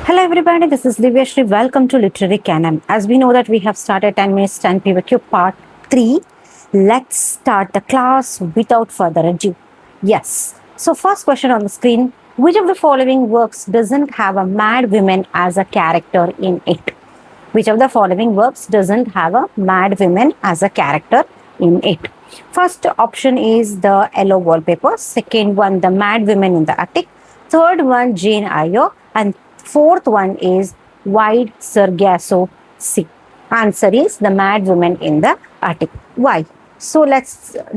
Hello everybody, this is Divyashree. Welcome to Literary Canon. As we know that we have started 10 minutes 10 PVQ part 3. Let's start the class without further ado. Yes. So first question on the screen, which of the following works doesn't have a mad woman as a character in it? Which of the following works doesn't have a mad woman as a character in it? First option is the Yellow Wallpaper. Second one, the Mad Women in the Attic. Third one, Jane Eyre. And fourth one is Wide Sargasso Sea. Answer is the Mad Woman in the Attic. Why? So let's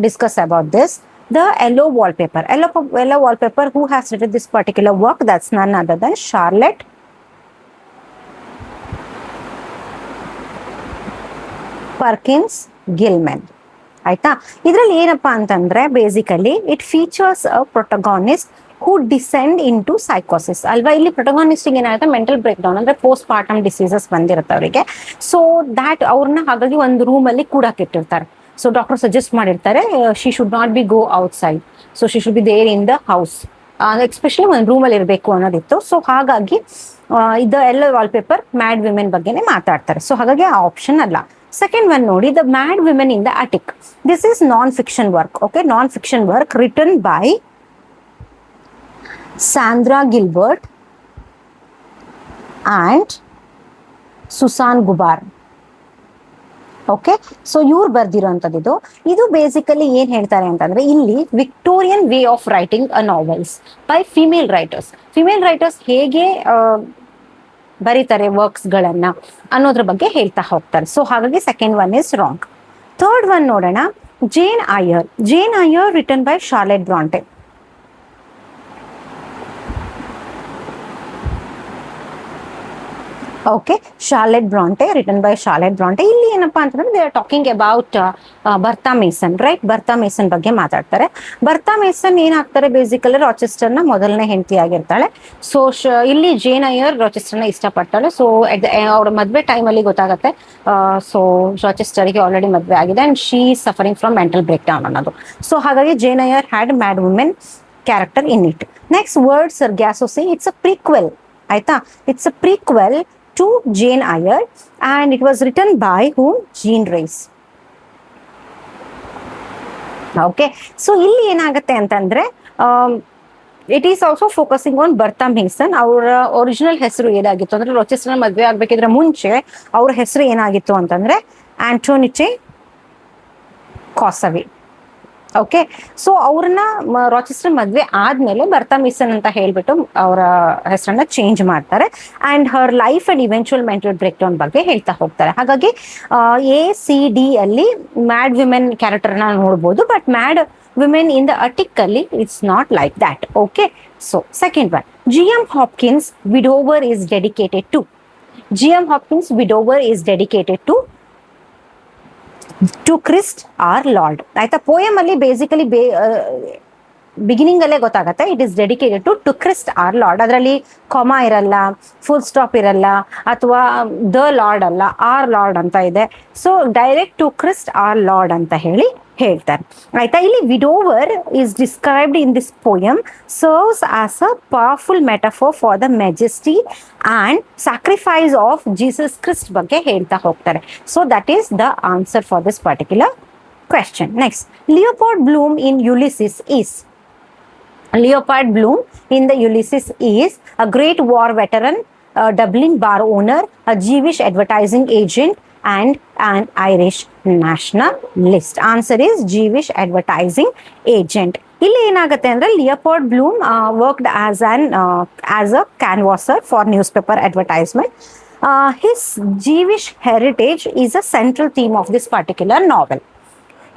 discuss about this. The Yellow Wallpaper. Yellow Wallpaper, who has written this particular work? That's none other than Charlotte Perkins Gilman. ಆಯ್ತಾ, ಇದರಲ್ಲಿ ಏನಪ್ಪಾ ಅಂತಂದ್ರೆ basically it features a protagonist who descend into ಸೈಕೋಸಿಸ್ ಅಲ್ವಾ. ಇಲ್ಲಿ protagonist ಏನಾಗುತ್ತೆ, mental breakdown ಅಂದ್ರೆ postpartum diseases ಬಂದಿರುತ್ತೆ ಅವರಿಗೆ. ಸೊ ದ್ಯಾಟ್ ಅವ್ರನ್ನ ಹಾಗಾಗಿ ಒಂದು ರೂಮ್ ಅಲ್ಲಿ ಕೂಡಾಕಿಟ್ಟಿರ್ತಾರೆ. ಸೊ ಡಾಕ್ಟರ್ ಸಜೆಸ್ಟ್ ಮಾಡಿರ್ತಾರೆ she should not be go outside, so she should be there in the house, especially ಒಂದು ರೂಮಲ್ಲಿ ಇರಬೇಕು ಅನ್ನೋದಿತ್ತು. ಸೊ ಹಾಗಾಗಿ ಇದು ಎಲ್ಲ ವಾಲ್ಪೇಪರ್ ಮ್ಯಾಡ್ ವಿಮೆನ್ ಬಗ್ಗೆನೇ ಮಾತಾಡ್ತಾರೆ. ಸೊ ಹಾಗಾಗಿ ಆ ಆಪ್ಷನ್ ಅಲ್ಲ. Second one ನೋಡಿ, the Mad Women in the Attic. This is non-fiction work. Okay, non-fiction work written by Sandra Gilbert and Susan Gubar. Okay, so ಇವ್ರು ಬರ್ದಿರೋಂಥದ್ದು ಇದು ಬೇಸಿಕಲಿ ಏನ್ ಹೇಳ್ತಾರೆ ಅಂತಂದ್ರೆ, ಇಲ್ಲಿ Victorian way of writing a novels by female writers. Female writers ಹೇಗೆ ಬರೀತಾರೆ works ಗಳನ್ನ ಅನ್ನೋದ್ರ ಬಗ್ಗೆ ಹೇಳ್ತಾ ಹೋಗ್ತಾರೆ. ಸೊ ಹಾಗಾಗಿ second one is wrong. Third one ನೋಡೋಣ, Jane Eyre. Jane Eyre written by Charlotte Bronte. Okay, Charlotte Bronte, written by Charlotte Bronte. ಇಲ್ಲಿ ಏನಪ್ಪಾ ಅಂತಂದ್ರೆ they are talking about Bertha Mason, right? Bertha Mason ಬಗ್ಗೆ ಮಾತಾಡ್ತಾರೆ. ಬರ್ತಾ mason ಏನಾಗ್ತಾರೆ, basically ರಾಚೆಸ್ಟರ್ ನ ಮೊದಲನೇ ಹೆಂಡತಿ ಆಗಿರ್ತಾಳೆ. ಸೊ ಇಲ್ಲಿ ಜೇನ್ ಐಯರ್ ರಾಚೆಸ್ಟರ್ ನ ಇಷ್ಟಪಡ್ತಾಳೆ. ಸೊ ಅವ್ರ ಮದ್ವೆ ಟೈಮ್ ಅಲ್ಲಿ ಗೊತ್ತಾಗತ್ತೆ ಸೊ ರಾಚೆಸ್ಟರ್ಗೆ ಆಲ್ರೆಡಿ ಮದ್ವೆ ಆಗಿದೆ and she suffering from mental breakdown ಅನ್ನೋದು. ಸೊ ಹಾಗಾಗಿ Jane Eyre had mad women character in it. Next, word Sargasso Sea. It's a prequel. ಆಯ್ತಾ, it's a prequel to Jane Eyre and it was written by whom? Jean Rhys. Okay, so ಇಲ್ಲಿ ಏನಾಗುತ್ತೆ ಅಂತಂದ್ರೆ it is also focusing on ಬರ್ತಾ mason. ಅವರ original ಹೆಸರು ಏನಾಗಿತ್ತು ಅಂದ್ರೆ, ರಾಚೆಸ್ಟರ್ ಮದ್ವೆ ಆಗ್ಬೇಕಿದ್ರೆ ಮುಂಚೆ ಅವ್ರ ಹೆಸರು ಏನಾಗಿತ್ತು ಅಂತಂದ್ರೆ ಆಂಟೋನಿಚೆ ಕಾಸವಿ. ಓಕೆ, ಸೊ ಅವ್ರನ್ನ ರಾಚೆಸ್ಟರ್ ಮದ್ವೆ ಆದ್ಮೇಲೆ ಬರ್ತಾ ಮೇಸನ್ ಅಂತ ಹೇಳ್ಬಿಟ್ಟು ಅವರ ಹೆಸರನ್ನ ಚೇಂಜ್ ಮಾಡ್ತಾರೆ and her life and eventual mental breakdown ಬಗ್ಗೆ ಹೇಳ್ತಾ ಹೋಗ್ತಾರೆ. ಹಾಗಾಗಿ ACD ಅಲ್ಲಿ ಮ್ಯಾಡ್ ವಿಮೆನ್ ಕ್ಯಾರೆಕ್ಟರ್ ನ ನೋಡ್ಬೋದು, but mad women in the attic ಅಲ್ಲಿ it's not like that. Okay, so second one, GM Hopkins widower is dedicated to. GM Hopkins widower is dedicated to Christ our lord. ಆಯ್ತಾ, poem ಅಲ್ಲಿ basically beginning ಅಲ್ಲೇ ಗೊತ್ತಾಗತ್ತೆ it is dedicated to Christ our lord. ಅದರಲ್ಲಿ comma ಇರಲ್ಲ, full stop ಇರಲ್ಲ, ಅಥವಾ the lord ಅಲ್ಲ, our lord ಅಂತ ಇದೆ. So direct to Christ our lord ಅಂತ ಹೇಳ್ತಾರೆ. ಆಯ್ತಾ, ಇಲ್ಲಿ widower is described in this poem serves as a powerful metaphor for the majesty and sacrifice of Jesus Christ ಬಗ್ಗೆ ಹೇಳ್ತಾ ಹೋಗ್ತಾರೆ. So that is the answer for this particular question. Next, Leopold Bloom in Ulysses is. Leopold Bloom in the Ulysses is a great war veteran, a Dublin bar owner, a Jewish advertising agent and an Irish nationalist. Answer is Jewish advertising agent. ಇಲ್ಲಿ ಏನಾಗುತ್ತೆ ಅಂದ್ರೆ, Leopold Bloom worked as a canvasser for newspaper advertisement. His Jewish heritage is a central theme of this particular novel.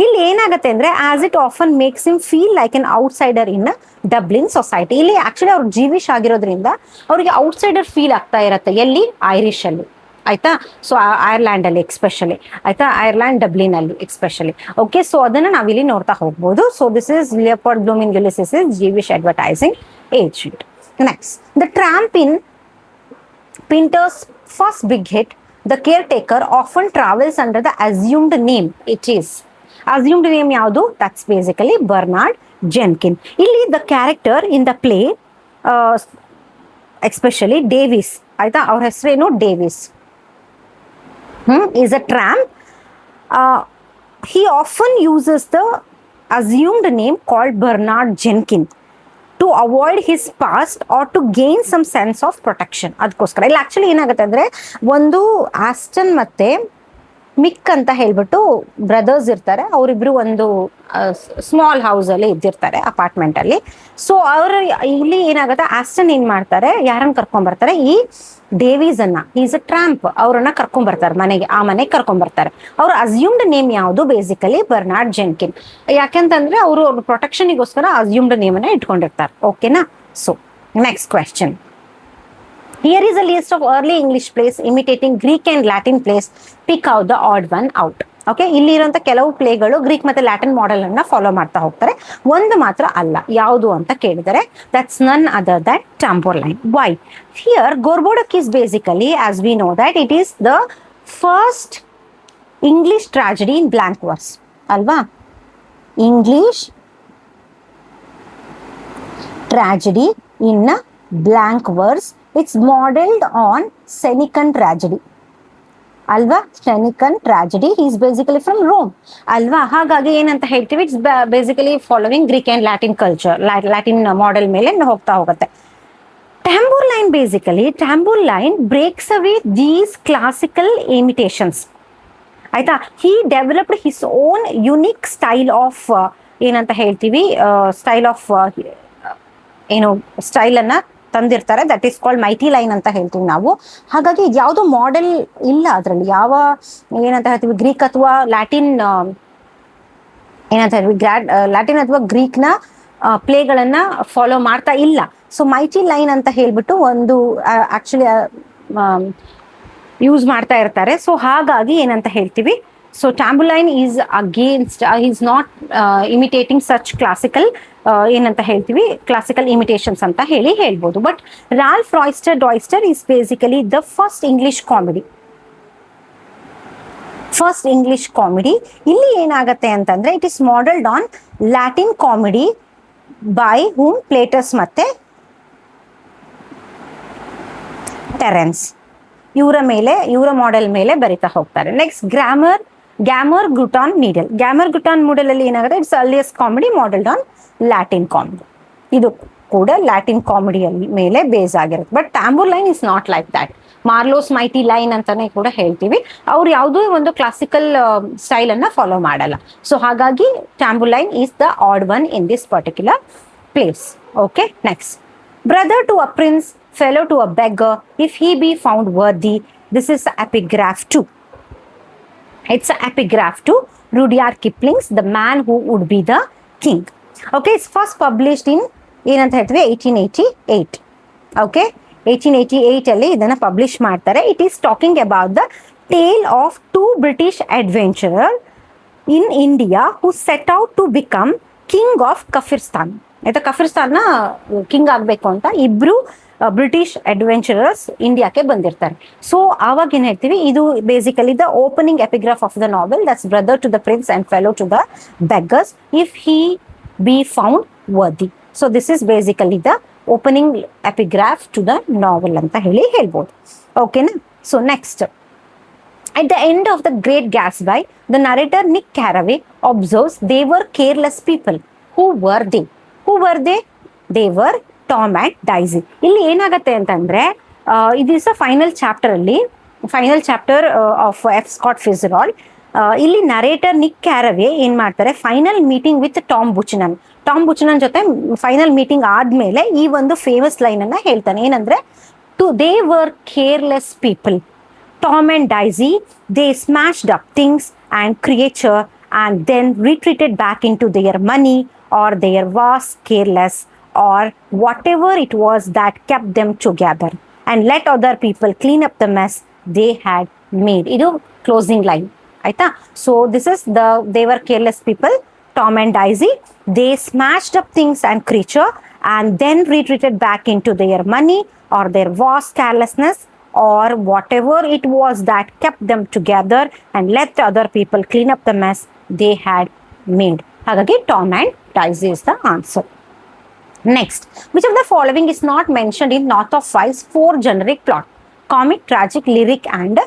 ಇಲ್ಲಿ ಏನಾಗುತ್ತೆ ಅಂದ್ರೆ, as it often makes him feel like an outsider in Dublin society. ಇಲ್ಲಿ actually ಅವ್ರು ಜೀವಿಶ್ ಆಗಿರೋದ್ರಿಂದ ಅವರಿಗೆ outsider feel ಆಗ್ತಾ ಇರತ್ತೆ. ಎಲ್ಲಿ? ಐರಿಷ್ ಅಲ್ಲಿ. ಆಯ್ತಾ, ಸೊ ಐರ್ಲ್ಯಾಂಡ್ ಅಲ್ಲಿ ಎಕ್ಸ್ಪೆಷಲಿ. ಆಯ್ತಾ, ಐರ್ಲ್ಯಾಂಡ್ ಡಬ್ಲಿನ್ ಅಲ್ಲಿ ಎಕ್ಸ್ಪೆಷಲಿ. ಓಕೆ, ಸೊ ಅದನ್ನ ನಾವಿಲ್ಲಿ ನೋಡ್ತಾ ಹೋಗ್ಬೋದು. So this is Leopold Bloom in Ulysses is Jewish advertising agent. Next, the tramp in Pinter's first big hit, the caretaker often travels under the assumed name. It is assumed name ಯಾವುದು? That's basically Bernard Jenkins. ಇಲ್ಲಿ the character in the play especially Davis ಆಯ್ತಾ. ಅವ್ರ ಹೆಸರೇನು Davis. Is a tramp. He often uses the assumed name called Bernard Jenkins to avoid his past or to gain some sense of protection. ಅದಕ್ಕೋಸ್ಕರ ಇಲ್ಲಿ actually ಏನಾಗುತ್ತೆ ಅಂದ್ರೆ, ಒಂದು Aston ಮತ್ತೆ ಮಿಕ್ ಅಂತ ಹೇಳ್ಬಿಟ್ಟು ಬ್ರದರ್ಸ್ ಇರ್ತಾರೆ. ಅವರಿಬ್ರು ಒಂದು ಸ್ಮಾಲ್ ಹೌಸ್ ಅಲ್ಲಿ ಇದ್ದಿರ್ತಾರೆ, ಅಪಾರ್ಟ್ಮೆಂಟ್ ಅಲ್ಲಿ. ಸೊ ಅವ್ರ ಇಲ್ಲಿ ಏನಾಗುತ್ತೆ, ಆಸ್ಟನ್ ಏನ್ ಮಾಡ್ತಾರೆ, ಯಾರನ್ನ ಕರ್ಕೊಂಡ್ ಬರ್ತಾರೆ, ಈ ಡೇವಿಸ್ ಅನ್ನ, ಈಸ್ ಅ ಟ್ರಾಂಪ್, ಅವ್ರನ್ನ ಕರ್ಕೊಂಡ್ ಬರ್ತಾರೆ ಮನೆಗೆ. ಆ ಮನೆಗೆ ಕರ್ಕೊಂಡ್ ಬರ್ತಾರೆ. ಅವ್ರ ಅಸ್ಯೂಮ್ಡ್ ನೇಮ್ ಯಾವುದು, ಬೇಸಿಕಲಿ ಬರ್ನಾರ್ಡ್ ಜೆನ್ಕಿನ್. ಯಾಕೆಂತಂದ್ರೆ ಅವರು ಅವ್ರ ಪ್ರೊಟೆಕ್ಷನ್ಗೋಸ್ಕರ ಅಸ್ಯೂಮ್ಡ್ ನೇಮ್ ಅನ್ನ ಇಟ್ಕೊಂಡಿರ್ತಾರೆ. ಓಕೆನಾ. So next question. Here is a list of early English plays imitating Greek and Latin plays. Pick out the odd one out. Okay, ಇಲ್ಲಿ ಇರುವಂತ ಕೆಲವು ಪ್ಲೇಗಳು ಗ್ರೀಕ್ ಮತ್ತೆ ಲ್ಯಾಟಿನ್ ಮಾಡೆಲ್ ಅನ್ನ ಫಾಲೋ ಮಾಡ್ತಾ ಹೋಗ್ತಾರೆ. ಒಂದು ಮಾತ್ರ ಅಲ್ಲ, ಯಾವುದು ಅಂತ ಕೇಳಿದರೆ ದಟ್ಸ್ ನನ್ other than Tambourline. Why? Here Gorboduc is basically, as we know that it is the first English tragedy in blank verse. ಅಲ್ವಾ? English tragedy in a blank verse. It's modeled on Senecan tragedy. ಅಲ್ವಾ? Senecan tragedy. He is basically from Rome. ಅಲ್ವಾ? ಹಾಗಾಗಿ ಏನಂತ ಹೇಳ್ತೀವಿ, it's basically following Greek and Latin culture, Latin model ಮೇಲೆ ಹೋಗ್ತಾ ಹೋಗುತ್ತೆ. Tambourline, basically Tambourline breaks away these classical imitations. ಆಯ್ತಾ. He developed his own unique style of ಏನಂತ ಹೇಳ್ತೀವಿ, ಸ್ಟೈಲ್ ಆಫ್ ಏನು ಸ್ಟೈಲ್ ಅನ್ನ ತಂದಿರ್ತಾರೆ. That is called mighty line ಅಂತ ಹೇಳ್ತೀವಿ ನಾವು. ಹಾಗಾಗಿ ಯಾವುದು ಮಾಡೆಲ್ ಇಲ್ಲ ಅದರಲ್ಲಿ, ಯಾವ ಏನಂತ ಹೇಳ್ತೀವಿ, ಗ್ರೀಕ್ ಅಥವಾ ಲ್ಯಾಟಿನ್ ಏನಂತ ಹೇಳ್ತೀವಿ, ಲ್ಯಾಟಿನ್ ಅಥವಾ ಗ್ರೀಕ್ ನ ಪ್ಲೇಗಳನ್ನ ಫಾಲೋ ಮಾಡ್ತಾ ಇಲ್ಲ. ಸೊ ಮೈಟಿ ಲೈನ್ ಅಂತ ಹೇಳ್ಬಿಟ್ಟು ಒಂದು ಆಕ್ಚುಲಿ ಯೂಸ್ ಮಾಡ್ತಾ ಇರ್ತಾರೆ. ಸೊ ಹಾಗಾಗಿ ಏನಂತ ಹೇಳ್ತೀವಿ, so Tambourline is against, he's not imitating such classical ಏನಂತ ಹೇಳ್ತೀವಿ, ಕ್ಲಾಸಿಕಲ್ ಇಮಿಟೇಷನ್ಸ್ ಅಂತ ಹೇಳ್ಬೋದು. But Ralph Doister is basically the first English comedy. ಇಲ್ಲಿ ಏನಾಗತ್ತೆ ಅಂತಂದ್ರೆ, it is modelled on Latin comedy by whom Plautus ಮತ್ತೆ ಟೆರೆನ್ಸ್. ಇವರ ಮಾಡೆಲ್ ಮೇಲೆ ಬರಿತಾ ಹೋಗ್ತಾರೆ. ನೆಕ್ಸ್ಟ್ ಗ್ಯಾಮರ್ ಗುಟಾನ್ ನೀಡಲ್ ಅಲ್ಲಿ ಏನಾಗುತ್ತೆ, it's earliest comedy modelled on Latin comedy. ಇದು ಕೂಡ ಲ್ಯಾಟಿನ್ ಕಾಮಿಡಿ ಮೇಲೆ ಬೇಸ್ ಆಗಿರುತ್ತೆ. But Tambourline is not like that. Marlowe's mighty line ಅಂತಾನೆ ಕೂಡ ಹೇಳ್ತೀವಿ. ಅವ್ರು ಯಾವುದೋ ಒಂದು ಕ್ಲಾಸಿಕಲ್ ಸ್ಟೈಲ್ ಅನ್ನ ಫಾಲೋ ಮಾಡಲ್ಲ. ಸೊ ಹಾಗಾಗಿ Tambourline is the odd one in this particular place. Okay, next. Brother to a prince, fellow to a beggar, if he be found worthy. This is epigraph 2. It's an epigraph to Rudyard Kipling's The Man Who Would Be the King. Okay, it's first published in ಏನಂತ ಹೇಳ್ತೀವಿ 1888. Okay, 1888 ಅಲ್ಲಿ ಇದನ್ನ publish ಮಾಡ್ತಾರೆ. It is talking about the tale of two British adventurer in India who set out to become king of Kafiristan. ಆಯ್ತಾ, ಕಫಿರ್ಸ್ತಾನ್ನ king ಆಗ್ಬೇಕು ಅಂತ ಇಬ್ರು ಬ್ರಿಟಿಷ್ ಅಡ್ವೆಂಚರರ್ಸ್ ಇಂಡಿಯಾಕ್ಕೆ ಬಂದಿರ್ತಾರೆ. ಸೊ ಆವಾಗ ಏನ್ ಹೇಳ್ತೀವಿ, ಇದು basically the opening epigraph of the novel. That's brother to the prince and fellow to the beggars if he be found worthy. So this is basically the opening epigraph to the novel ಅಂತ ಹೇಳ್ಬೋದು. ಓಕೆನಾ. So next, at the end of The Great Gatsby, the narrator Nick Carraway observes they were careless people. Who were they? They were Tom and Daisy. ಇಲ್ಲಿ ಏನಾಗತ್ತೆ ಅಂತಂದ್ರೆ, ಇದು is a final chapter of F Scott Fitzgerald. ಇಲ್ಲಿ narrator Nick Carraway ಏನ್ ಮಾಡ್ತಾರೆ, final meeting with Tom Buchanan ಜೊತೆ final meeting ಆದ್ಮೇಲೆ ಈ ಒಂದು ಫೇಮಸ್ ಲೈನ್ ಅನ್ನ ಹೇಳ್ತಾನೆ. ಏನಂದ್ರೆ, they were careless people. Tom and Daisy, they smashed up things and creature and then retreated back into their money or their vast careless or whatever it was that kept them together and let other people clean up the mess they had made. Idu closing line. Aita. So this is they were careless people, Tom and Daisy. They smashed up things and creature and then retreated back into their money or their vast carelessness or whatever it was that kept them together and let other people clean up the mess they had made. Hagagi Tom and Daisy is the answer. Next, which of the following is not mentioned in North of Fives 4 generic plot? comic, tragic, lyric and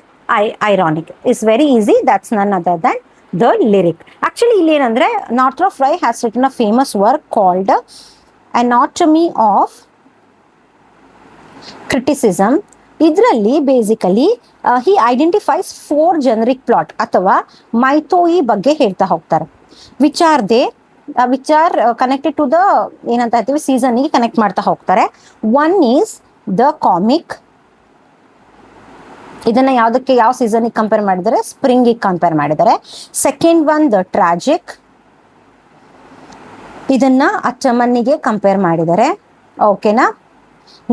ironic is very easy. That's none other than the lyric. Actually ಇಲ್ಲಿ ಏನಂದ್ರೆ Northrop Frye has written a famous work called Anatomy of Criticism. ಇದರಲ್ಲಿ basically he identifies 4 generic plot ಅಥವಾ ಮೈಥೋಯಿ ಬಗ್ಗೆ ಹೇಳ್ತಾ ಹೋಗ್ತಾರೆ, which are connected to the ಏನಂತ ಹೇಳ್ತೀವಿ season ಗೆ ಕನೆಕ್ಟ್ ಮಾಡ್ತಾ ಹೋಗ್ತಾರೆ. ಒನ್ ಈಸ್ ದ ಕಾಮಿಕ್, ಇದನ್ನ ಯಾವುದಕ್ಕೆ ಯಾವ ಸೀಸನ್ ಗೆ ಕಂಪೇರ್ ಮಾಡಿದರೆ ಸ್ಪ್ರಿಂಗ್ ಗೆ ಕಂಪೇರ್ ಮಾಡಿದ್ದಾರೆ. ಸೆಕೆಂಡ್ ಒನ್ ದ ಟ್ರಾಜಿಕ್, ಇದನ್ನ ಅಚ್ಚಮನ್ನಿಗೆ ಕಂಪೇರ್ ಮಾಡಿದ್ದಾರೆ. ಓಕೆನಾ.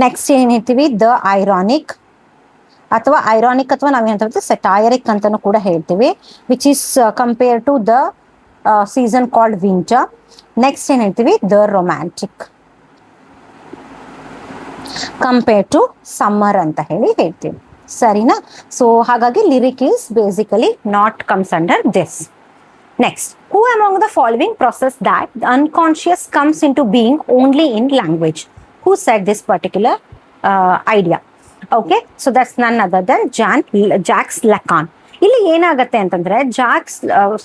ನೆಕ್ಸ್ಟ್ ಏನ್ ಹೇಳ್ತೀವಿ ದ ಐರಾನಿಕ್ ಅಥವಾ ಐರಾನಿಕ್ ಅಥವಾ ನಾವೇನ್ ಹೇಳ್ತೀವಿ ಸೆಟೈರಿಕ್ ಅಂತಾನು ಕೂಡ ಹೇಳ್ತೀವಿ, which is compare to the season called winter. Next ಏನ್ ಹೇಳ್ತೀವಿ the romantic compare to summer ಅಂತ ಹೇಳ್ತೀವಿ. ಸರಿನಾ. ಸೊ ಹಾಗಾಗಿ lyric is basically not comes under this. Next, who among the following process that the unconscious comes into being only in language? Who said this particular idea? Okay, so that's none other than Jacques Lacan. ಇಲ್ಲಿ ಏನಾಗುತ್ತೆ ಅಂತಂದ್ರೆ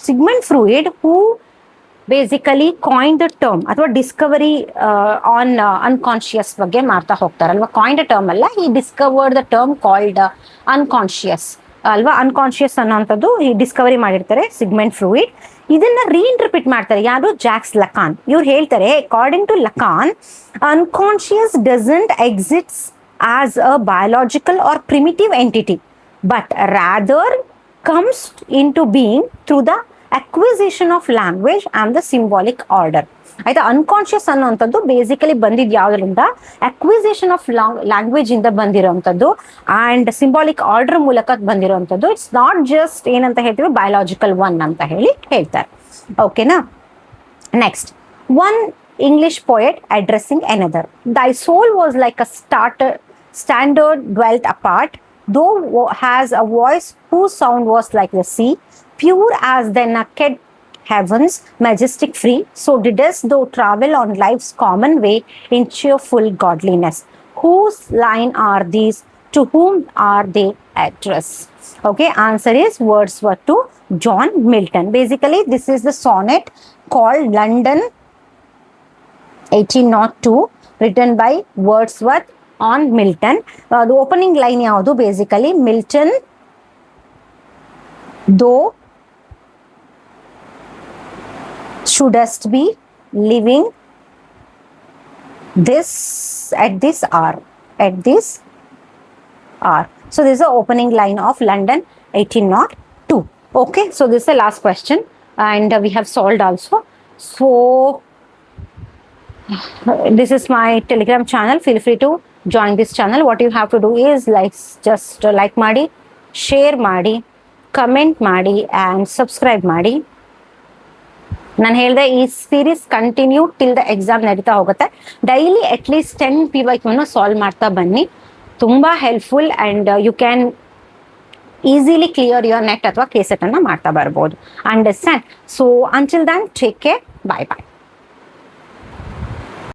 Sigmund Freud who basically coin the term ಅಥವಾ discovery on unconscious ಬಗ್ಗೆ ಮಾಡ್ತಾ ಹೋಗ್ತಾರಲ್ವಾ. Coin the term ಅಲ್ಲ, ಈ discovered the term called unconscious ಅಲ್ವಾ. ಅನ್ಕಾನ್ಶಿಯಸ್ ಅನ್ನೋಂಥದ್ದು ಈ ಡಿಸ್ಕವರಿ ಮಾಡಿರ್ತಾರೆ ಸಿಗ್ಮಂಡ್ ಫ್ರೂಯಿಡ್. ಇದನ್ನ ರೀಇಂಟರ್ಪ್ರಿಟ್ ಮಾಡ್ತಾರೆ ಯಾರು? Jacques Lacan. ಇವ್ರು ಹೇಳ್ತಾರೆ according to Lacan, unconscious doesn't exist as a biological or primitive entity but rather comes into being through the acquisition of language and the symbolic order. ಆಯ್ತಾ. Unconscious ಅನ್ನೋಂಥದ್ದು basically ಬಂದಿದ್ ಯಾವ್ದ್ರಿಂದ? Acquisition of language ಇಂದ ಬಂದಿರೋಂಥದ್ದು and symbolic order ಮೂಲಕ ಬಂದಿರೋಂಥದ್ದು. It's not just ಏನಂತ ಹೇಳ್ತೀವಿ biological one ಅಂತ ಹೇಳ್ತಾರೆ. ಓಕೆನಾ. Next, one English poet addressing another. Thy soul was like a standard dwelt apart, though has a voice whose sound was like the sea, pure as the naked heavens, majestic free, so didst thou travel on life's common way in cheerful godliness. Whose line are these? To whom are they addressed? Okay, answer is Wordsworth to John Milton. Basically this is the sonnet called London 1802, written by Wordsworth on Milton. The opening line ಯಾವುದು? Basically Milton ದೋ shouldst be living this at this hour. So this is the opening line of London 1802. Okay, so this is the last question and we have solved also. So this is my Telegram channel. Feel free to join this channel. What you have to do is just like ಮಾಡಿ, share ಮಾಡಿ, comment ಮಾಡಿ and subscribe ಮಾಡಿ. ನಾನು ಹೇಳಿದೆ ಈ series continue till the exam ನಡೀತಾ ಹೋಗುತ್ತೆ. Daily at least 10 PYQ solve ಮಾಡ್ತಾ ಬನ್ನಿ. ತುಂಬಾ helpful and you can easily clear your NET ಅಥವಾ KCET ಅನ್ನ ಮಾಡ್ತಾ ಬರ್ಬೋದು. Understand. So until then take care. Bye ಬಾಯ್.